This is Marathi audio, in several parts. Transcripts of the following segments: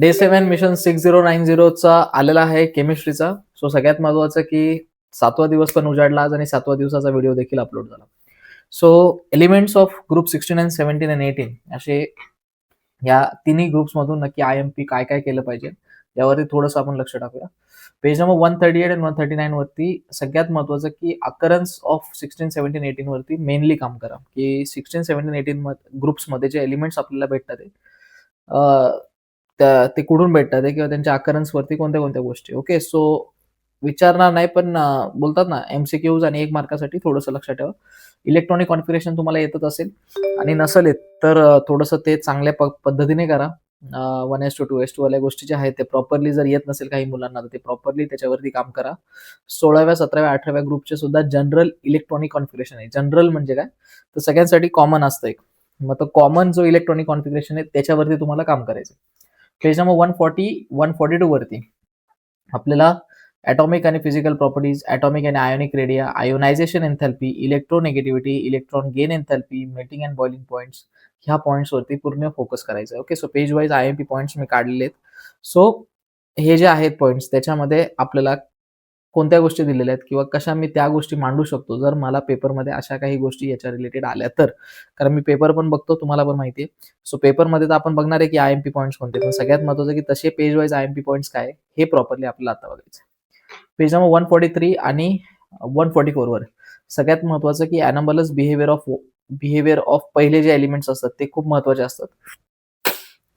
डे 7 मिशन 6090 चा आलेला आहे केमिस्ट्रीचा. सो सगळ्यात महत्वाचं की 7वा दिवस पण उजाडला आज आणि 7व्या दिवसाचा व्हिडिओ देखील अपलोड झाला. So elements of group 16 and 17 and 18 असे या तिन्ही ग्रुप्स मधून नक्की IMP काय काय केलं पाहिजे यावरती थोडंसं आपण लक्ष टाकूया. पेज नंबर 138 आणि 139 वरती सगळ्यात महत्वाचं की अकरन्स ऑफ 16, 17, 18 वरती मेनली काम करा की 16, 17, 18 ग्रुप्स मध्ये जे एलिमेंट्स आपल्याला भेटतात ते कुठून भेटतात किंवा त्यांच्या अकरन्स वरती कोणत्या कोणत्या गोष्टी. ओके, सो विचारणार नाही पण बोलतात ना MCQs आणि 1 मार्कासाठी थोडंसं लक्षात ठेवा. इलेक्ट्रॉनिक कॉन्फिगरेशन तुम्हाला येतच असेल आणि नसेल येत तर थोडंसं ते चांगल्या पद्धतीने करा. 1:2 2:2 वाल्या गोष्टी ज्या आहेत ते प्रॉपरली जर येत नसेल काही मुलांना तर ते प्रॉपरली त्याच्यावरती काम करा. 16व्या 17व्या 18व्या ग्रुपचे सुद्धा जनरल इलेक्ट्रॉनिक कॉन्फिगरेशन आहे. जनरल म्हणजे काय तर सगळ्यांसाठी कॉमन असतं एक. मग तो कॉमन जो इलेक्ट्रॉनिक कॉन्फिगरेशन आहे त्याच्यावरती तुम्हाला काम करायचं. पेज नंबर 140 142 वरती आपल्याला ॲटॉमिक आणि फिजिकल प्रॉपर्टीज, ॲटॉमिक आणि ionic radii, ionisation enthalpy, electronegativity, electron gain enthalpy, melting and boiling points ह्या पॉइंट्सवरती पूर्ण फोकस करायचा आहे. Okay, so page wise IMP points मी काढलेले आहेत. सो हे जे आहेत पॉइंट्स त्याच्यामध्ये आपल्याला कोणत्या गोष्टी दिलेल्या आहेत किंवा कशा मी त्या गोष्टी मांडू शकतो जर मला पेपरमध्ये अशा काही गोष्टी याच्या रिलेटेड आल्या तर. कारण मी पेपर पण बघतो, तुम्हाला पण माहिती आहे. सो पेपरमध्ये तर आपण बघणार आहे की IMP पॉइंट्स कोणते, पण सगळ्यात महत्त्वाचं की तसे पेज वाईज IMP पॉइंट्स काय हे प्रॉपरली आपल्याला आता बघायचं. पेज नंबर 143 आणि 144 वर सगळ्यात महत्वाचं की ॲनोमलस बिहेवियर ऑफ पहिले जे एलिमेंट्स असतात ते खूप महत्वाचे असतात.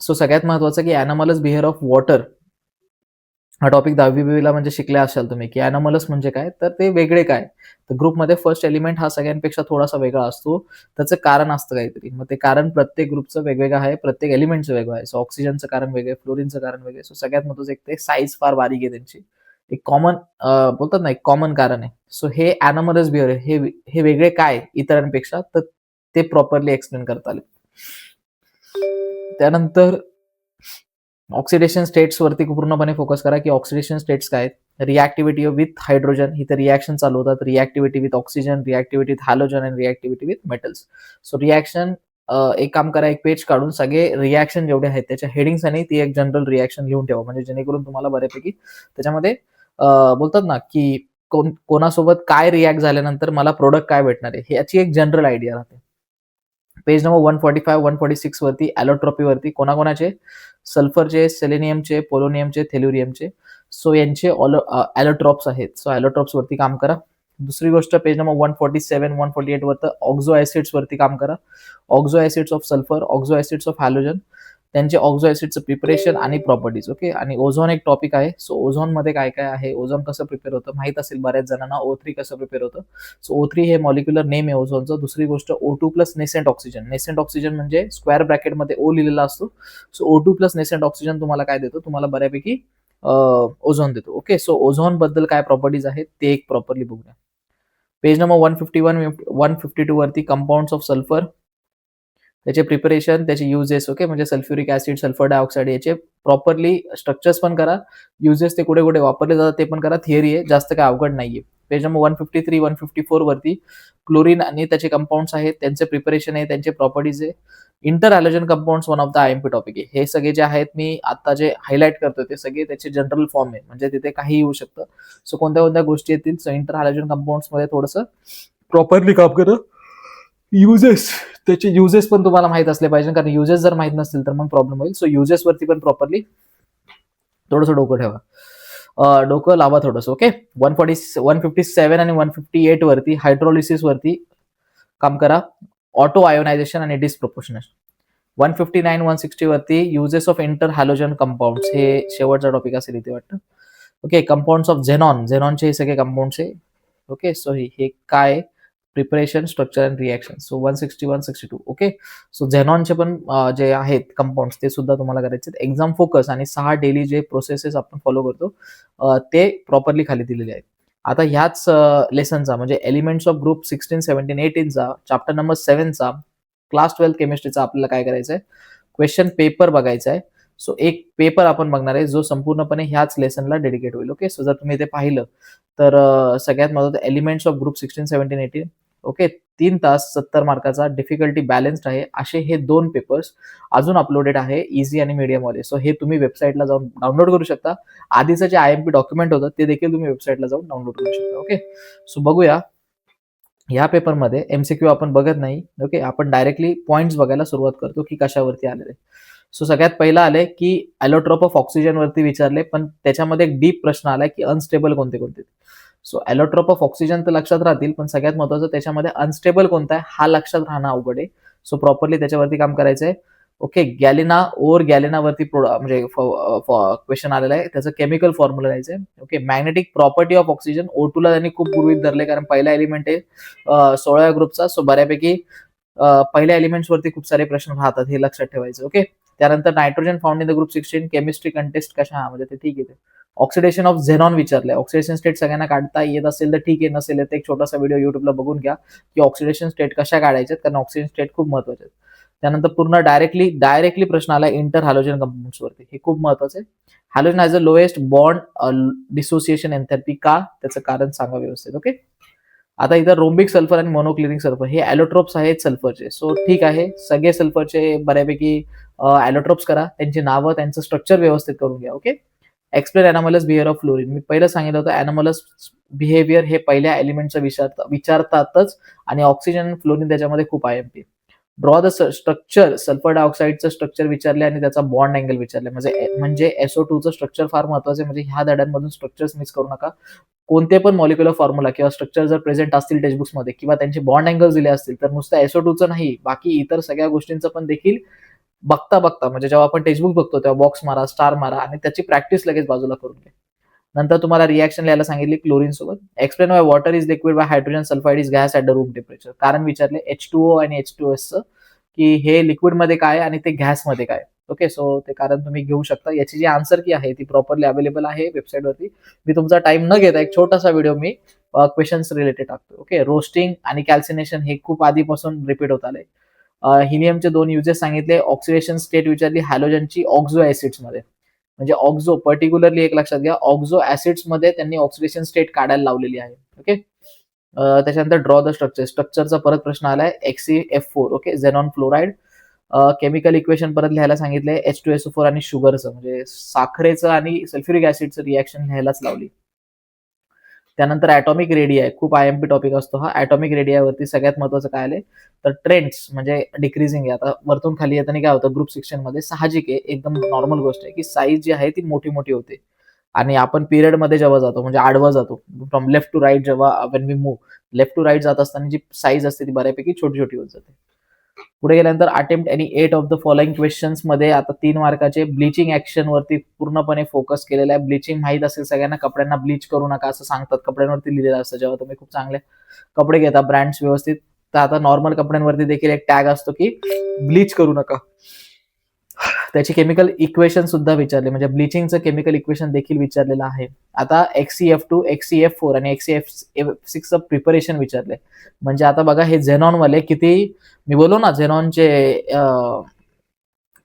सो सगळ्यात महत्वाचं की ॲनोमलस बिहेवियर ऑफ वॉटर हा टॉपिक 10वी म्हणजे शिकले असाल तुम्ही की ॲनोमलस म्हणजे काय तर ते वेगळे काय. तर ग्रुपमध्ये फर्स्ट एलिमेंट हा सगळ्यांपेक्षा थोडासा वेगळा असतो. त्याचं कारण असतं काहीतरी. मग ते कारण प्रत्येक ग्रुपचं वेगवेगळं आहे, प्रत्येक एलिमेंटचं वेगळं आहे. सो ऑक्सिजनचं कारण वेगळं, फ्लोरिनचं कारण वेगळं. सो सगळ्यात महत्वाचं एक ते साईज फार बारीक आहे त्यांची. एक कॉमन बोलतात ना एक कॉमन कारण आहे. सो हे ॲनोमलस बिहेवियर हे वेगळे काय इतरांपेक्षा तर ते प्रॉपरली एक्सप्लेन करता आले. त्यानंतर ऑक्सिडेशन स्टेट्स वरती पूर्णपणे फोकस करा की ऑक्सिडेशन स्टेट्स काय आहेत. रिॲक्टिव्हिटी विथ हायड्रोजन, इथे रिॲक्शन चालू होतात. रिॲक्टिव्हिटी विथ ऑक्सिजन, रिॲक्टिव्हिटी विथ हॅलोजन आणि रिॲक्टिव्हिटी विथ मेटल्स. सो रिॲक्शन एक काम करा, एक पेज काढून सगळे रिॲक्शन जेवढे आहेत त्याच्या हेडिंग्स आणि ती एक जनरल रिॲक्शन लिहून ठेवा म्हणजे जेणेकरून तुम्हाला बऱ्यापैकी त्याच्यामध्ये बोलतात ना की कोणासोबत काय रिॲक्ट झाल्यानंतर मला प्रोडक्ट काय भेटणार आहे याची एक जनरल आयडिया राहते. पेज नंबर 145 146 वरती ॲलोट्रॉपी वरती कोणाकोणाचे सल्फरचे, सेलेनियमचे, पोलोनियमचे, थेल्युरियमचे. सो यांचे ॲलोट्रॉप्स आहेत. सो ॲलोट्रॉप्स वरती काम करा. दुसरी गोष्ट पेज नंबर 147 148 वर ऑक्झो ऍसिड्स वरती काम करा. ऑक्झो acids of sulphur, ऑक्झो acids of halogen, त्यांचे ऑक्झो ऍसिडचं प्रिपरेशन आणि प्रॉपर्टीज. ओके, आणि ओझोन एक टॉपिक आहे. सो ओझोन मध्ये काय काय आहे, ओझोन कसं प्रिपेअर होतं माहित असेल बऱ्याच जणांना. O3 कसं प्रिपेअर होतं. सो O3 हे मॉलिक्युलर नेम आहे ओझोनचं. दुसरी गोष्ट O2 plus nascent oxygen. Nascent oxygen म्हणजे स्क्वेअर ब्रॅकेटमध्ये O लिहिलेला असतो. So O2 plus nascent oxygen तुम्हाला काय देतो, तुम्हाला बऱ्यापैकी ओझोन देतो. ओके, सो ओझोन बद्दल काय प्रॉपर्टीज आहेत ते एक प्रॉपरली बघूया. पेज नंबर 151 152 वरती कंपाऊंड्स ऑफ सल्फर, त्याचे प्रिपरेशन, त्याचे युजेस. ओके, म्हणजे सल्फ्युरिक ऍसिड, सल्फर डायऑक्साईड याचे प्रॉपरली स्ट्रक्चर्स पण करा. युजेस ते कुठे कुठे वापरले जातात ते पण करा. थिअरी आहे, जास्त काय अवघड नाहीये. पेज नंबर 153 154 वरती क्लोरीन आणि त्याचे कंपाऊंड्स आहेत, त्यांचे प्रिपरेशन आहे, त्यांचे प्रॉपर्टीज आहे. Inter halogen compounds one of the IMP topic आहे. हे सगळे जे आहेत मी आता जे हायलाइट करतोय ते सगळे त्याचे जनरल फॉर्म आहे म्हणजे तिथे काही येऊ शकतं. सो कोणत्या कोणत्या गोष्टी येतील. सो इंटर हॅलोजन कंपाऊंड्स मध्ये थोडंसं प्रॉपरली काम करा. युजेस, त्याचे युजेस पण तुम्हाला माहित असले पाहिजे कारण युजेस जर माहित नसतील तर मग प्रॉब्लेम होईल. सो युजेस वरती पण प्रॉपरली थोडंसं डोकं ठेवा, डोकं लावा थोडंसं. ओके, 157 आणि 158 वरती हायड्रोलिसिस वरती काम करा. ऑटो आयोनायझेशन आणि डिस्प्रोपोर्शनेशन. 159 160 वरती uses of inter halogen compounds हे शेवटचा टॉपिक असेल इथे वाटतं. ओके, कंपाऊंड्स ऑफ झेनॉनचे हे सगळे कंपाऊंड्स आहे. ओके, सो हे काय preparation, structure and reaction. So 160 162. Okay, so झेनॉनचे पण जे आहेत कंपाऊंड्स ते सुद्धा तुम्हाला करायचे. एक्झाम फोकस आणि 6 डेली जे प्रोसेसेस आपण फॉलो करतो ते प्रॉपरली खाली दिलेले आहेत. आता ह्याच लेसनचा म्हणजे एलिमेंट्स ऑफ ग्रुप 16 17 18चा चॅप्टर नंबर 7चा क्लास 12 केमिस्ट्रीचा आपल्याला काय करायचं आहे, क्वेश्चन पेपर बघायचा आहे. सो एक पेपर आपण बघणार आहे जो संपूर्णपणे ह्याच लेसनला डेडिकेट होईल. ओके, सो जर तुम्ही ते पाहिलं तर सगळ्यात महत्त्वाचं एलिमेंट्स ऑफ ग्रुप 16 17 18. ओके, 3 तास 70 मार्काचा डिफिकल्टी बॅलन्स्ड आहे असे हे 2 पेपर्स अजून अपलोडेड आहे इझी आणि मीडियम वाले. सो हे तुम्ही वेबसाईटला जाऊन डाउनलोड करू शकता. आधीचं जे IMP डॉक्युमेंट होतं ते देखील तुम्ही वेबसाईटला जाऊन डाउनलोड करू शकता. ओके. सो बघूया ह्या पेपरमध्ये MCQ आपण बघत नाही. ओके. आपण डायरेक्टली पॉइंट्स बघायला सुरुवात करतो की कशावरती आलेले. सो सगळ्यात पहिलं आलंय की ॲलोट्रोप ऑफ ऑक्सिजन वरती विचारले, पण त्याच्यामध्ये एक डीप प्रश्न आलाय की अनस्टेबल कोणते. सो ॲलोट्रोप ऑफ ऑक्सिजन तर लक्षात राहतील, पण सगळ्यात महत्त्वाचं त्याच्यामध्ये अनस्टेबल कोणता आहे हा लक्षात राहणं अवघड आहे. सो प्रॉपरली त्याच्यावरती काम करायचंय. ओके. गॅलिना ओर गॅलिनावरती म्हणजे क्वेश्चन आलेला आहे. त्याचं केमिकल फॉर्म्युला लिहायचंय. Okay. Magnetic property of oxygen O2 ला त्यांनी खूप गृहीत धरले, कारण पहिला एलिमेंट आहे 16व्या ग्रुपचा. सो बऱ्यापैकी पहिल्या एलिमेंट्स वरती खूप सारे प्रश्न राहतात, हे लक्षात ठेवायचं. ओके. त्यानंतर nitrogen found in the group 16 chemistry contest कशा म्हणजे ते ठीक आहे. ऑक्सिडेशन ऑफ झेनॉन विचारलंय. ऑक्सिडेशन स्टेट सगळ्यांना काढता येत असेल तर ठीक आहे, नसेल तर एक छोटासा व्हिडिओ युट्यूबला बघून घ्या की ऑक्सिडेशन स्टेट कशा काढायच्यात, कारण ऑक्सिजन स्टेट खूप महत्वाचे आहेत. त्यानंतर पूर्ण डायरेक्टली प्रश्न आला इंटर हॅलोजन कंपाऊंड्स वरती. हे खूप महत्वाचं आहे. Halogen has a lowest bond dissociation एन्थॅल्पी का, त्याचं कारण सांगा व्यवस्थित. ओके. आता इथं रोम्बिक सल्फर आणि मोनोक्लिनिक सल्फर हे ॲलोट्रोप्स आहेत सल्फरचे. सो ठीक आहे, सगळे सल्फरचे बऱ्यापैकी ॲलोट्रोप्स करा, त्यांची नावं त्यांचं स्ट्रक्चर व्यवस्थित करून घ्या. Okay. Explain anomalous behaviour of fluorine. मी पहिलं सांगितलं होतं एनामलस बिहेवियर हे पहिल्या एलिमेंटचं विचारतातच, आणि ऑक्सिजन आणि फ्लोरीन त्याच्यामध्ये खूप IMP. Draw the structure. Sulphur डायऑक्साईडचं स्ट्रक्चर विचारले आणि त्याचा बॉन्ड अँगल विचारले. म्हणजे SO2चं स्ट्रक्चर फार महत्वाचं आहे. म्हणजे ह्या धड्यांमधून स्ट्रक्चर्स मिस करू नका. कोणते पण मॉलिक्युलर फॉर्म्युला किंवा स्ट्रक्चर जर प्रेझेंट असतील टेक्स्टबुक्समध्ये किंवा त्यांचे बॉन्ड अँगल्स दिले असतील, तर नुसतं SO2चं नाही, बाकी इतर सगळ्या गोष्टींचं पण देखील बघता म्हणजे जेव्हा आपण टेक्स्टबुक बघतो तेव्हा बॉक्स मारा, स्टार मारा आणि त्याची प्रॅक्टिस लगेच बाजूला करून घ्या. नंतर तुम्हाला रिएक्शन लिहायला सांगितली क्लोरीन सोबत. Explain Y water is liquid bye hydrogen sulphide is gas at the room temperature. कारण विचारले H2O आणि H2S की हे लिक्विड मध्ये काय आणि ते गॅस मध्ये काय. ओके. सो ते कारण तुम्ही घेऊ शकता. याची जी आन्सर की आहे ती प्रॉपरली अवेलेबल आहे वेबसाईटवरती. मी तुमचा टाइम न घेता एक छोटासा व्हिडिओ मी क्वेश्चन्स रिलेटेड टाकतो. ओके. रोस्टिंग आणि कॅल्सिनेशन हे खूप आधीपासून रिपीट होत आले. हिलियमचे 2 युजेस सांगितले. ऑक्सिडेशन स्टेट विचारली हॅलोजनची ऑक्झो ऍसिड्स मध्ये. म्हणजे ऑक्झो पर्टिक्युलरली एक लक्षात घ्या, ऑक्झो ऍसिड्स मध्ये त्यांनी ऑक्सिडेशन स्टेट काढायला लावलेली आहे. ओके. त्याच्यानंतर ड्रॉ द स्ट्रक्चरचा परत प्रश्न आलाय XeF4. Okay. Xenon fluoride. Chemical equation परत लिहायला सांगितले H2SO4 आणि शुगरचं म्हणजे साखरेचं आणि सल्फ्युरिक ऍसिडचं रिएक्शन लिहायलाच लावली. त्यानंतर ॲटॉमिक रेडिया, खूप IMP टॉपिक असतो हा. ॲटॉमिक रेडियावरती सगळ्यात महत्वाचं काय आलंय तर ट्रेंड्स म्हणजे डिक्रीजिंग आहे. आता वरतून खाली येताना काय होतं ग्रुप 16 मध्ये साहजिक आहे, एकदम नॉर्मल गोष्ट आहे की साईज जी आहे ती मोठी होते, आणि आपण पिरियड मध्ये जेव्हा जातो म्हणजे आडवा जातो फ्रॉम लेफ्ट टू राईट, जेव्हा when we move left to right जात असताना जी साईज असते ती बऱ्यापैकी छोटी होत जाते. पुढे गेल्यानंतर attempt any 8 of the following questions मध्ये आता 3 मार्काचे ब्लिचिंग ऍक्शन वरती पूर्णपणे फोकस केलेला आहे. ब्लिचिंग माहित असेल सगळ्यांना, कपड्यांना ब्लीच करू नका असं सांगतात, कपड्यांवरती लिहिलेलं असतं जेव्हा तुम्ही खूप चांगले कपडे घेता ब्रँड्स व्यवस्थित, तर आता नॉर्मल कपड्यांवरती देखील एक टॅग असतो की ब्लीच करू नका. त्याची केमिकल इक्वेशन सुद्धा विचारले, म्हणजे ब्लिचिंगचं केमिकल इक्वेशन देखील विचारलेलं आहे. आता XeF2, XeF4 आणि XeF6चं प्रिपरेशन विचारले. म्हणजे आता बघा हे झेनॉन वाले किती, मी बोललो ना झेनॉनचे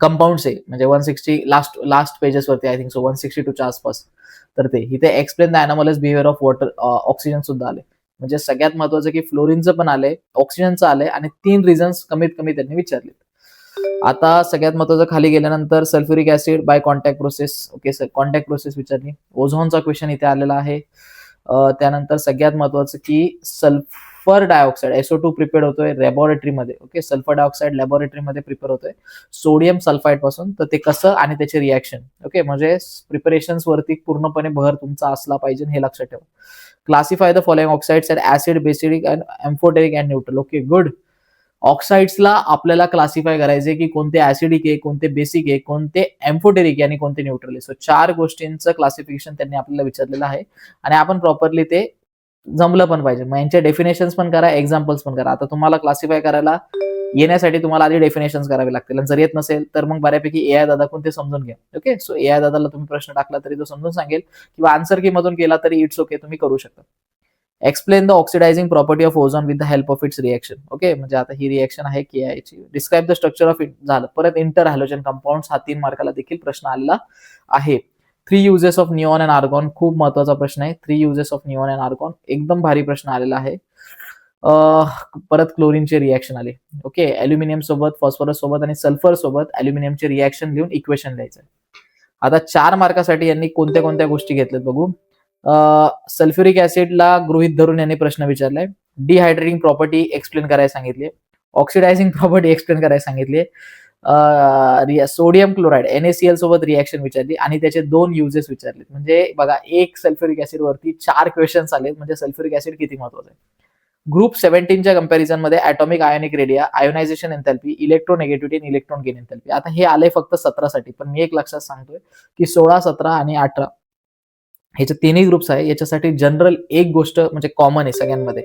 कंपाऊंड्स आहे म्हणजे 160 लास्ट पेजेस वरती आय थिंक सो 162च्या आसपास. तर ते इथे explain the anomalous behaviour of water oxygen सुद्धा आले. म्हणजे सगळ्यात महत्वाचं की फ्लोरिनचं पण आलंय, ऑक्सिजनचं आलंय, आणि 3 रिझन्स कमीत कमी त्यांनी विचारले. आता सगळ्यात महत्वाचं खाली गेल्यानंतर sulphuric acid by contact process. Okay sir, contact process विचारली. ओझोनचा क्वेश्चन इथे आलेला आहे. त्यानंतर सगळ्यात महत्वाचं की सल्फर डायऑक्साईड SO2 प्रिपेअर होतोय लॅबोरेटरीमध्ये. ओके. सल्फर डायऑक्साईड लॅबोरेटरीमध्ये प्रिपेअर होतोय सोडियम सल्फाईड पासून, तर ते कसं आणि त्याचे रिॲक्शन. ओके. म्हणजे प्रिपरेशन्स वरती पूर्णपणे भर तुमचा असला पाहिजे हे लक्षात ठेवा. Classify the following oxides at acid, basic and amphoteric and neutral. Okay good. ऑक्साइड्सला आपल्याला क्लासिफाय करायचे की कोणते ऍसिडिक आहे, कोणते बेसिक आहे, कोणते एम्फोटेरिक आहे आणि कोणते न्यूट्रल आहे. सो 4 गोष्टींचं क्लासिफिकेशन त्यांनी आपल्याला विचारलेलं आहे, आणि आपण प्रॉपरली ते जमलं पण पाहिजे. मग यांचे डेफिनेशन्स पण करा, एक्झाम्पल्स पण करा. आता तुम्हाला क्लासिफाय करायला येण्यासाठी तुम्हाला आधी डेफिनेशन्स करावे लागतील, आणि जर येत नसेल तर मग बऱ्यापैकी AI दादाकडून ते समजून घ्या. ओके. सो AI दादाला तुम्ही प्रश्न टाकला तरी तो समजून सांगेल, किंवा आन्सर की मधून केला तरी इट्स ओके, तुम्ही करू शकता. Explain the oxidising property of ozone with the help of its reaction. Okay. म्हणजे आता ही रिएक्शन आहे KI ची. Describe the structure of it झालं. परत इंटर हॅलोजन कंपाऊंड हा 3 मार्काला देखील प्रश्न आलेला आहे. 3 uses of neon and argon, खूप महत्वाचा प्रश्न आहे. 3 uses of neon and argon एकदम भारी प्रश्न आलेला आहे. परत क्लोरीनचे रिएक्शन आले. ओके, अल्युमिनियम सोबत, फॉस्फरस सोबत आणि सल्फर सोबत अल्युमिनियमचे रिएक्शन लिहून इक्वेशन लिहायचं. आता 4 मार्कासाठी यांनी कोणत्या कोणत्या गोष्टी घेतल्यात बघू. सल्फ्युरिक ऍसिडला गृहीत धरून यांनी प्रश्न विचारलाय. डिहायड्रेटिंग प्रॉपर्टी एक्सप्लेन करायला सांगितली. ऑक्सिडायझिंग प्रॉपर्टी एक्सप्लेन करायला सांगितली. सोडियम क्लोराईड NaCl सोबत रिएक्शन विचारली आणि त्याचे 2 युजेस विचारले. म्हणजे बघा, एक सल्फ्युरिक ऍसिड वरती 4 क्वेश्चन्स आले. म्हणजे सल्फ्युरिक ऍसिड किती महत्वाचं आहे. ग्रुप 17च्या कंपॅरिझन मध्ये atomic ionic radii, ionisation enthalpy, electronegativity आणि इलेक्ट्रॉन गेन एन्थॅल्पी. आता हे आले फक्त 17 साठी, पण मी एक लक्षात सांगतोय की 16, 17 आणि 18 ह्याचे तिन्ही ग्रुप्स आहे. याच्यासाठी जनरल एक गोष्ट म्हणजे कॉमन आहे सगळ्यांमध्ये,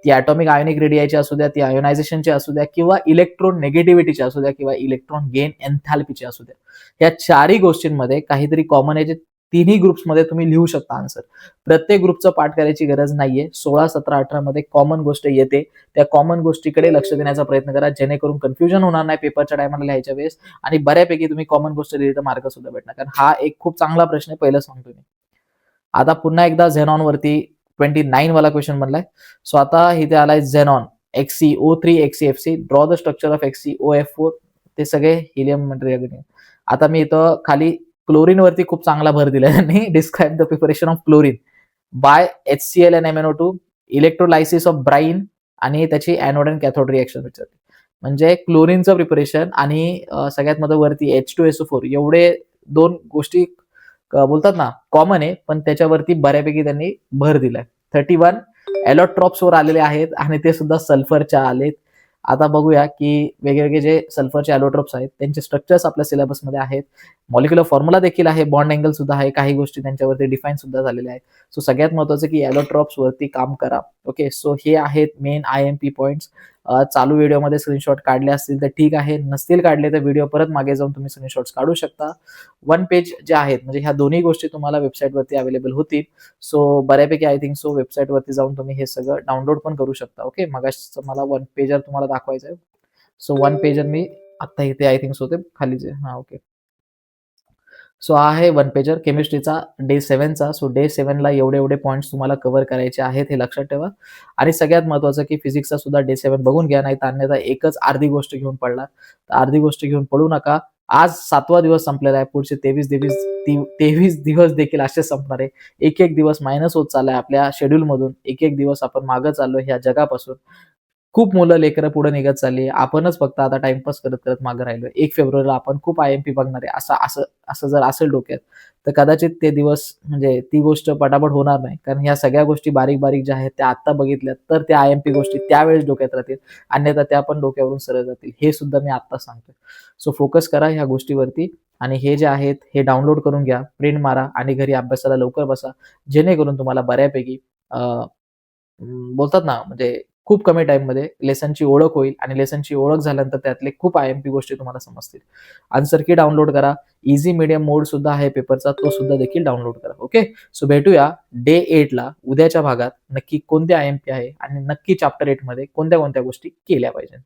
ती ॲटॉमिक आयोनिक रेडियाची असू द्या, ती आयोनायझेशनची असू द्या, किंवा इलेक्ट्रॉन नेगेटिव्हिटीची असू द्या, किंवा इलेक्ट्रॉन गेन एन्थॅल्पीची असू द्या. या चारही गोष्टींमध्ये काहीतरी कॉमन आहे, जे तिन्ही ग्रुप्समध्ये तुम्ही लिहू शकता आन्सर. प्रत्येक ग्रुपचं पाठ करायची गरज नाहीये. 16, 17, 18 मध्ये कॉमन गोष्ट येते. त्या कॉमन गोष्टीकडे लक्ष देण्याचा प्रयत्न करा, जेणेकरून कन्फ्युजन होणार नाही पेपरच्या टायमाला लिहायच्या वेळेस, आणि बऱ्यापैकी तुम्ही कॉमन गोष्ट लिहिली तर मार्क सुद्धा भेटणार. कारण हा एक खूप चांगला प्रश्न आहे, पहिलं सांगतो मी. आता पुन्हा एकदा झेनॉन वरती 29 वाला क्वेश्चन बनलाय. सो आता इथे आलाय xenon XeO3 XeFC, draw the structure of XeOF4. ते सगळे हिलियम मटेरियल. आता मी इथं खाली क्लोरीन वरती खूप चांगला भर दिलाय त्यांनी. Describe the preparation of chlorine by HCl and MnO2, electrolysis of brine, आणि त्याची एनोड अँड कॅथोड रिएक्शन विचारते. म्हणजे क्लोरीनचं प्रिपरेशन आणि सगळ्यात मध्ये वरती H2SO4, एवढे 2 गोष्टी बोलतात ना कॉमन आहे, पण त्याच्यावरती बऱ्यापैकी त्यांनी भर दिलाय. 31 एलोट्रॉप्स वर आलेले आहेत आणि ते सुद्धा सल्फरच्या आलेत. आता बघूया की वेगवेगळे जे सल्फरचे एलोट्रॉप्स आहेत त्यांचे स्ट्रक्चर्स आपल्या सिलेबसमध्ये आहेत. मॉलिक्युलर फॉर्म्युला देखील आहे, बॉन्ड अँगल सुद्धा आहे, काही गोष्टी त्यांच्यावरती डिफाईन सुद्धा झालेल्या आहेत. सो सगळ्यात महत्वाचं की एलोट्रॉप्स वरती काम करा. ओके, सो हे आहेत मेन IMP पॉइंट्स. चालू व्हिडिओमध्ये स्क्रीनशॉट काढले असतील तर ठीक आहे, नसतील काढले तर व्हिडिओ परत मागे जाऊन तुम्ही स्क्रीनशॉट्स काढू शकता. 1 पेज जे आहेत, म्हणजे ह्या दोन्ही गोष्टी तुम्हाला वेबसाईटवरती अवेलेबल होतील. सो बऱ्यापैकी आय थिंक सो वेबसाईटवरती जाऊन तुम्ही हे सगळं डाउनलोड पण करू शकता. ओके, मगाशी मला 1 पेजर तुम्हाला दाखवायचं आहे. सो 1 पेजर मी आता इथे आय थिंक सो ते खाली जे ओके. सो हा आहे 1 पेजर केमिस्ट्रीचा डे 7चा. सो डे 7ला एवढे एवढे पॉईंट्स तुम्हाला कव्हर करायचे आहेत, हे लक्षात ठेवा. आणि सगळ्यात महत्वाचं की फिजिक्सचा सुद्धा डे 7 बघून घ्या, नाही तर अन्यथा एकच अर्धी गोष्ट घेऊन पडला. तर अर्धी गोष्ट घेऊन पडू नका. आज 7वा दिवस संपलेला आहे. पुढचे 23 दिवस देखील असेच संपणार आहे. एक एक दिवस मायनस होत चाललाय आपल्या शेड्यूल मधून. एक एक दिवस आपण मागं चाललोय ह्या जगापासून. खूप मुलं लेकरं पुढे निघत चालली. आपणच फक्त आता टाइमपास करत करत मागे राहिलोय. 1 फेब्रुवारीला आपण खूप IMP बघणार आहे, असं असं असं जर असेल डोक्यात, तर कदाचित ते दिवस म्हणजे ती गोष्ट पटापट होणार नाही. कारण ह्या सगळ्या गोष्टी बारीक बारीक ज्या आहेत त्या आत्ता बघितल्या तर त्या IMP गोष्टी त्यावेळेस डोक्यात राहतील, अन्यथा त्या पण डोक्यावरून सरळ जातील. हे सुद्धा मी आत्ता सांगतोय. सो फोकस करा ह्या गोष्टीवरती, आणि हे जे आहेत हे डाउनलोड करून घ्या, प्रिंट मारा आणि घरी अभ्यासाला लवकर बसा, जेणेकरून तुम्हाला बऱ्यापैकी बोलतात ना, म्हणजे खूप कमी टाईममध्ये लेसनची ओळख होईल, आणि लेसनची ओळख झाल्यानंतर त्यातले खूप IMP गोष्टी तुम्हाला समजतील. आन्सर की डाउनलोड करा. इझी मीडियम मोड सुद्धा आहे पेपरचा, तो सुद्धा देखील डाउनलोड करा. ओके, सो भेटूया डे 8ला उद्याच्या भागात. नक्की कोणते IMP आहे आणि नक्की चॅप्टर 8 मध्ये कोणत्या कोणत्या गोष्टी केल्या पाहिजे.